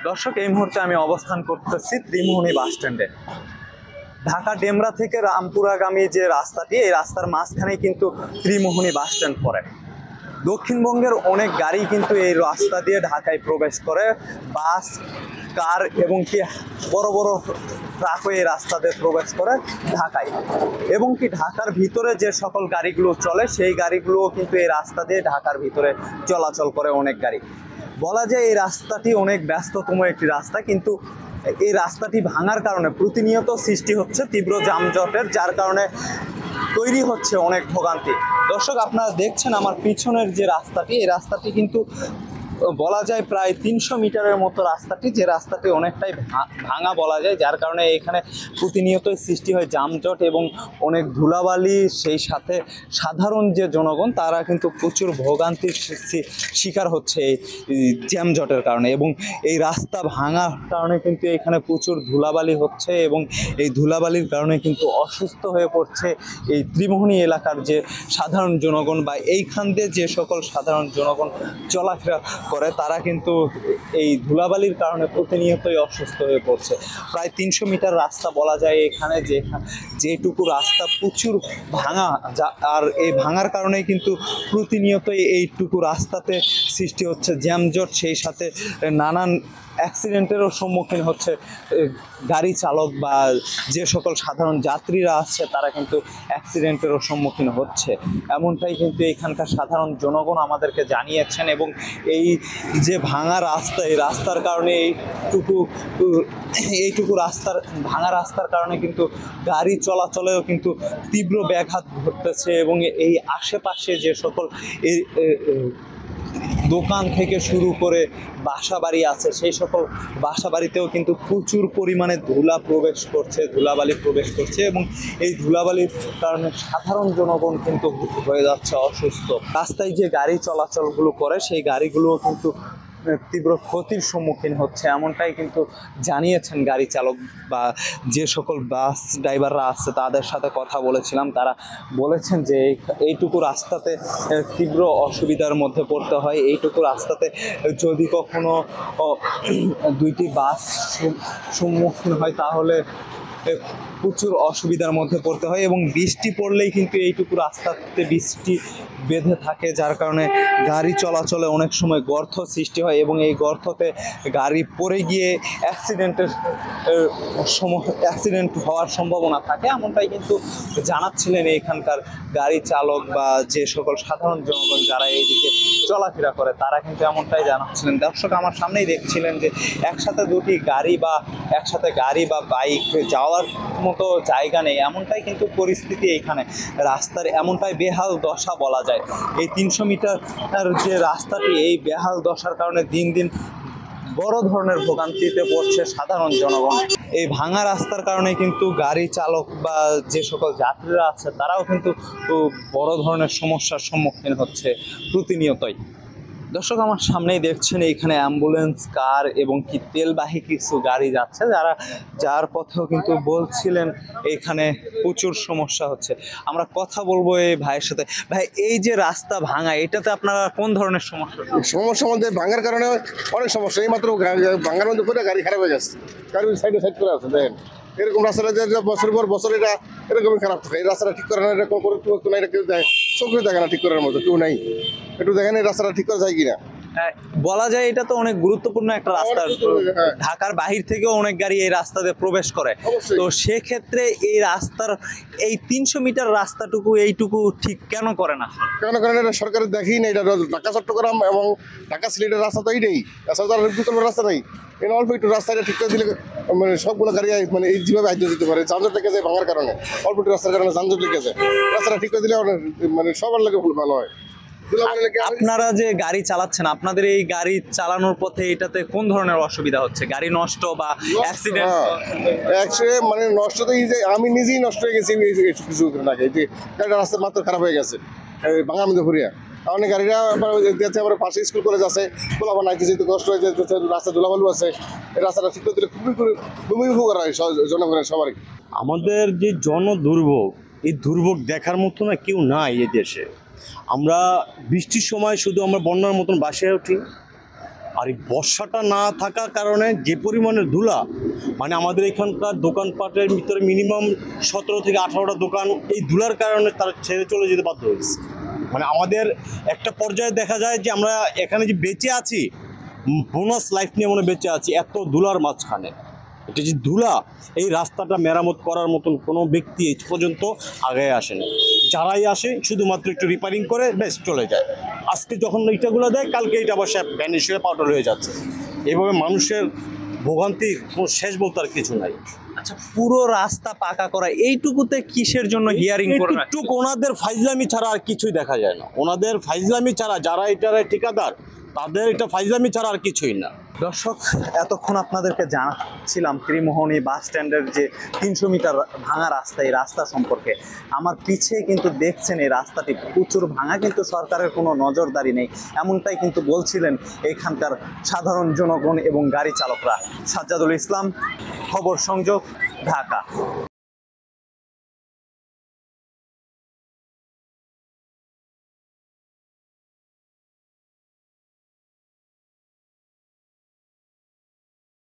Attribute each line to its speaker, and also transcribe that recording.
Speaker 1: দর্শক, এই মুহূর্তে আমি অবস্থান করতেছি ত্রিমোহনী বাস স্ট্যান্ডে। ঢাকা ডেমরা থেকে রামপুরাগামী যে রাস্তাটি, এই রাস্তার মাঝখানে কিন্তু ত্রিমোহনী বাস স্ট্যান্ড পড়ে। দক্ষিণবঙ্গের অনেক গাড়ি কিন্তু এই রাস্তা দিয়ে ঢাকায় প্রবেশ করে, বাস, কার এবং কি বড় বড় ট্রাকও এই রাস্তা দিয়ে প্রবেশ করে ঢাকায়। এবং কি ঢাকার ভিতরে যে সকল গাড়িগুলো চলে, সেই গাড়িগুলোও কিন্তু এই রাস্তা দিয়ে ঢাকার ভিতরে চলাচল করে অনেক গাড়ি। বলা যায় এই রাস্তাটি অনেক ব্যস্ততম একটি রাস্তা, কিন্তু এই রাস্তাটি ভাঙার কারণে প্রতিনিয়ত সৃষ্টি হচ্ছে তীব্র যানজটের, যার কারণে তৈরি হচ্ছে অনেক ভোগান্তি। দর্শক, আপনারা দেখছেন আমার পিছনের যে রাস্তাটি, এই রাস্তাটি কিন্তু বলা যায় প্রায় 300 মিটারের মতো রাস্তাটি, যে রাস্তাটি অনেকটাই ভাঙা বলা যায়, যার কারণে এখানে প্রতিনিয়তই সৃষ্টি হয় যানজট এবং অনেক ধুলাবালি। সেই সাথে সাধারণ যে জনগণ, তারা কিন্তু প্রচুর ভোগান্তির শিকার হচ্ছে এই যানজটের কারণে। এবং এই রাস্তা ভাঙার কারণে কিন্তু এখানে প্রচুর ধুলাবালি হচ্ছে, এবং এই ধুলাবালির কারণে কিন্তু অসুস্থ হয়ে পড়ছে এই ত্রিমোহনী এলাকার যে সাধারণ জনগণ, বা এইখান দিয়ে যে সকল সাধারণ জনগণ চলাফেরা করে, তারা কিন্তু এই ধুলাবালির কারণে প্রতিনিয়তই অসুস্থ হয়ে পড়ছে। প্রায় 300 মিটার রাস্তা বলা যায় এখানে, যেটুকু রাস্তা প্রচুর ভাঙা, আর এই ভাঙার কারণে কিন্তু প্রতিনিয়তই এইটুকু রাস্তাতে সৃষ্টি হচ্ছে যানজট। সেই সাথে নানান অ্যাক্সিডেন্টেরও সম্মুখীন হচ্ছে গাড়ি চালক বা যে সকল সাধারণ যাত্রীরা আছে, তারা কিন্তু অ্যাক্সিডেন্টেরও সম্মুখীন হচ্ছে, এমনটাই কিন্তু এখানকার সাধারণ জনগণ আমাদেরকে জানিয়েছেন। এবং এই যে ভাঙা রাস্তা, এই রাস্তার কারণে এইটুকু রাস্তার ভাঙা রাস্তার কারণে কিন্তু গাড়ি চলাচলেও কিন্তু তীব্র ব্যাঘাত ঘটতেছে। এবং এই আশেপাশে যে সকল দোকান থেকে শুরু করে বাসাবাড়ি আছে, সেই সকল বাসাবাড়িতেও কিন্তু প্রচুর পরিমাণে ধুলাবালি প্রবেশ করছে, এবং এই ধুলাবালির কারণে সাধারণ জনগণ কিন্তু হয়ে যাচ্ছে অসুস্থ। রাস্তায় যে গাড়ি চলাচলগুলো করে, সেই গাড়িগুলোও কিন্তু তীব্র ক্ষতির সম্মুখীন হচ্ছে, এমনটাই কিন্তু জানিয়েছেন গাড়ি চালক বা যে সকল বাস ড্রাইভাররা আছে, তাদের সাথে কথা বলেছিলাম। তারা বলেছেন যে এইটুকু রাস্তাতে তীব্র অসুবিধার মধ্যে পড়তে হয়। এইটুকু রাস্তাতে যদি কখনো 2টি বাস সম্মুখীন হয়, তাহলে প্রচুর অসুবিধার মধ্যে পড়তে হয়। এবং বৃষ্টি পড়লেই কিন্তু এইটুকু রাস্তাতে বৃষ্টি বেঁধে থাকে, যার কারণে গাড়ি চলাচলে অনেক সময় গর্ত সৃষ্টি হয়, এবং এই গর্ততে গাড়ি পড়ে গিয়ে অ্যাক্সিডেন্ট হওয়ার সম্ভাবনা থাকে, এমনটাই কিন্তু জানাচ্ছিলেন এখানকার গাড়ি চালক বা যে সকল সাধারণ জনগণ যারা এইদিকে চলাফেরা করে, তারা কিন্তু এমনটাই জানাচ্ছিলেন। দর্শক, আমার সামনেই দেখছিলেন যে একসাথে গাড়ি বা বাইক যাওয়ার মতো জায়গা নেই, এমনটাই কিন্তু পরিস্থিতি এইখানে। রাস্তার এমনটাই বেহাল দশা বলা যায়। এই 300 মিটার যে রাস্তাটি, এই বেহাল দশার কারণে দিন দিন বড় ধরনের ভোগান্তিতে পড়ছে সাধারণ জনগণ। এই ভাঙা রাস্তার কারণে কিন্তু গাড়ি চালক বা যে সকল যাত্রীরা আছে, তারাও কিন্তু বড় ধরনের সমস্যার সম্মুখীন হচ্ছে প্রতিনিয়তই। দর্শক, আমার সামনেই দেখছেন এইখানে অ্যাম্বুলেন্স, কার এবং কি তেলবাহী কিছু গাড়ি যাচ্ছে, যার পথেও কিন্তু বলছিলেন এইখানে প্রচুর সমস্যা হচ্ছে। আমরা কথা বলবো এই ভাইয়ের সাথে। ভাই, এই যে রাস্তা ভাঙা, এটাতে আপনারা কোন ধরনের সমস্যা
Speaker 2: মধ্যে ভাঙার কারণে অনেক সমস্যা। এই মাত্র ভাঙার মধ্যে করে গাড়ি খারাপ হয়ে যাচ্ছে, গাড়ি সাইড করে আছে। দেখেন এরকম রাস্তাটা যে বছর পর বছর এটা এরকমই খারাপ থাকে। এই রাস্তাটা ঠিক করে না, এটা কেউ চোখে দেখে না ঠিক করার মতো কেউ নাই। একটু দেখেন এই রাস্তাটা ঠিক করা যায় কিনা।
Speaker 1: বলা যায় এটা তো অনেক গুরুত্বপূর্ণ একটা রাস্তা, ঢাকার বাহির থেকেও অনেক গাড়ি এই রাস্তাতে প্রবেশ করে। তো সেক্ষেত্রে এই রাস্তার এই 300 মিটার রাস্তাটুকু এইটুকু ঠিক কেন করে না?
Speaker 2: এটা সরকারের দেখেই না। এটা ঢাকা চট্টগ্রাম এবং ঢাকা সিলেটের রাস্তা তো এইটাই, রাস্তা নাই। এই অল্প একটু রাস্তাটা ঠিক করে দিলে মানে সবগুলো গাড়ি মানে এই যেভাবে আইতে দিতে পারে। যানজট লেগে যায় ভাঙার কারণে, অল্প একটু রাস্তার কারণে যানজট লেগে যায়। রাস্তাটা ঠিক করে দিলে মানে সবার লাগে ভালো হয়।
Speaker 1: আপনারা যে গাড়ি চালাচ্ছেন, আপনাদের এই গাড়ি চালানোর পথে এটাতে কোন ধরনের অসুবিধা হচ্ছে? গাড়ি নষ্ট বা অ্যাক্সিডেন্ট?
Speaker 2: মানে নষ্ট তো আমি নিজেই নষ্ট হয়ে গেছি কিছু আগে। গাড়িটা রাস্তা মাত্র খারাপ হয়ে গেছে ভাঙার মধ্যে ঘুরিয়া। অনেক গাড়িরা আবার পাশে স্কুল কলেজ আছে, গোলাপা নাইতে যেতে কষ্ট হয়ে যেতে, রাস্তা ধুলাবালু আছে। এই রাস্তাটা ঠিক করে দিলে খুবই উপকার হয় জনগণের সবারই।
Speaker 3: আমাদের যে জনদুর্ভোগ, এই দুর্ভোগ দেখার মতো না কেউ নাই এই দেশে। আমরা বৃষ্টির সময় শুধু আমরা বন্যার মতন বাসায় উঠি, আর এই বর্ষাটা না থাকার কারণে যে পরিমাণের ধুলা, মানে আমাদের এখানকার দোকানপাটের ভিতরে মিনিমাম 17 থেকে 18টা দোকান এই ধুলার কারণে তারা ছেড়ে চলে যেতে বাধ্য হয়েছে। মানে আমাদের একটা পর্যায়ে দেখা যায় যে আমরা এখানে যে বেঁচে আছি, বোনাস লাইফ নিয়ে মনে বেঁচে আছি এত ধুলার মাঝখানে। এটা যে ধুলা, এই রাস্তাটা মেরামত করার মতন কোনো ব্যক্তি এই পর্যন্ত আগে আসেনি। যারাই আসে শুধুমাত্র একটু রিপেয়ারিং করে বেশ চলে যায়। আজকে যখন ইটাগুলো দেয়, কালকে এটা বসে ভ্যানিশ হয়ে পাউডার হয়ে যাচ্ছে। এইভাবে মানুষের ভোগান্তির কোনো শেষ বলতে আর কিছু নাই।
Speaker 1: আচ্ছা, পুরো রাস্তা পাকা করা এইটুকুতে কিসের জন্য হিয়ারিং করে?
Speaker 3: একটু ওনাদের ফাইজলামি ছাড়া আর কিছুই দেখা যায় না। ওনাদের ফাইজলামি ছাড়া, যারা এটার ঠিকাদার তাদের এটা ফাইজলামি ছাড়া আর কিছুই না।
Speaker 1: দর্শক, এতক্ষণ আপনাদেরকে জানাচ্ছিলাম ত্রিমোহনী বাস স্ট্যান্ডের যে 300 মিটার ভাঙা রাস্তা, এই রাস্তা সম্পর্কে। আমার পিছে কিন্তু দেখছেন এই রাস্তাটি প্রচুর ভাঙা, কিন্তু সরকারের কোনো নজরদারি নেই, এমনটাই কিন্তু বলছিলেন এখানকার সাধারণ জনগণ এবং গাড়ি চালকরা। সাজ্জাদুল ইসলাম, খবর সংযোগ, ঢাকা।